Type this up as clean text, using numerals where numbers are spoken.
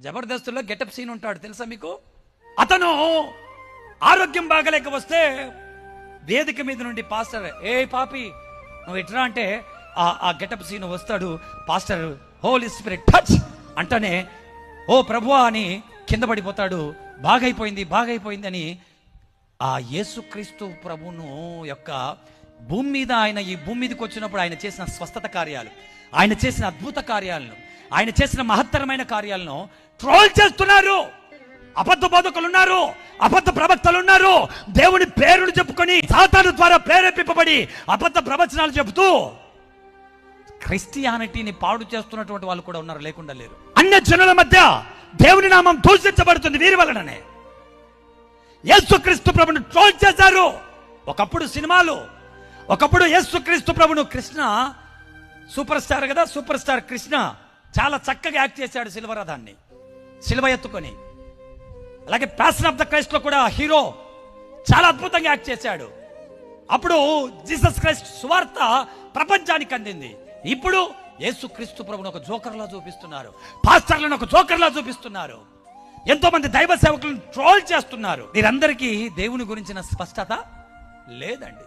జబర్దస్త్లో getup scene ఉంటాడు తెలుసా మీకు? అతను ఆరోగ్యం బాగలేక వస్తే వేదిక మీద నుండి పాస్టర్ ఏ పాపి నువ్వు ఎట్రా అంటే ఆ గెటప్ సీన్ వస్తాడు. పాస్టర్ హోలీ స్పిరిట్ టచ్ అంటనే ఓ ప్రభువా అని కింద పడిపోతాడు. బాగైపోయింది అని ఆ యేసుక్రీస్తు ప్రభును యొక్క భూమి మీద ఆయన ఈ భూమి మీదకి వచ్చినప్పుడు ఆయన చేసిన స్వస్థత కార్యాలు, ఆయన చేసిన అద్భుత కార్యాలను, ఆయన చేసిన మహత్తరమైన కార్యాలను ట్రోల్ చేస్తున్నారు. అబద్ధ బోధకులు ఉన్నారు, అబద్ధ ప్రవక్తలు ఉన్నారు. దేవుని పేరును చెప్పుకొని సాతాను ద్వారా ప్రేరేపింపబడి అబద్ధ ప్రవచనాలు చెబుతూ క్రిస్టియానిటీని పాడు చేస్తున్నటువంటి వాళ్ళు కూడా ఉన్నారు, లేకుండా లేరు. అన్య జనుల మధ్య దేవుని నామం దూషించబడుతుంది వీరి వలననే. యేసుక్రీస్తు ప్రభును ట్రోల్ చేశారు. ఒకప్పుడు సినిమాలు, ఒకప్పుడు యేసుక్రీస్తు ప్రభును కృష్ణ సూపర్ స్టార్ కదా, సూపర్ స్టార్ కృష్ణ చాలా చక్కగా యాక్ట్ చేశాడు శిల్వరథాన్ని, శిల్వ ఎత్తుకొని. అలాగే ప్యాషన్ ఆఫ్ ద క్రైస్ట్ లో కూడా హీరో చాలా అద్భుతంగా యాక్ట్ చేశాడు. అప్పుడు జీసస్ క్రైస్ట్ సువార్త ప్రపంచానికి అందింది. ఇప్పుడు యేసుక్రీస్తు ప్రభును ఒక జోకర్లా చూపిస్తున్నారు, పాస్టర్లను ఒక జోకర్లా చూపిస్తున్నారు, ఎంతో మంది దైవ సేవకులను ట్రోల్ చేస్తున్నారు. వీరందరికీ దేవుని గురించిన స్పష్టత లేదండి.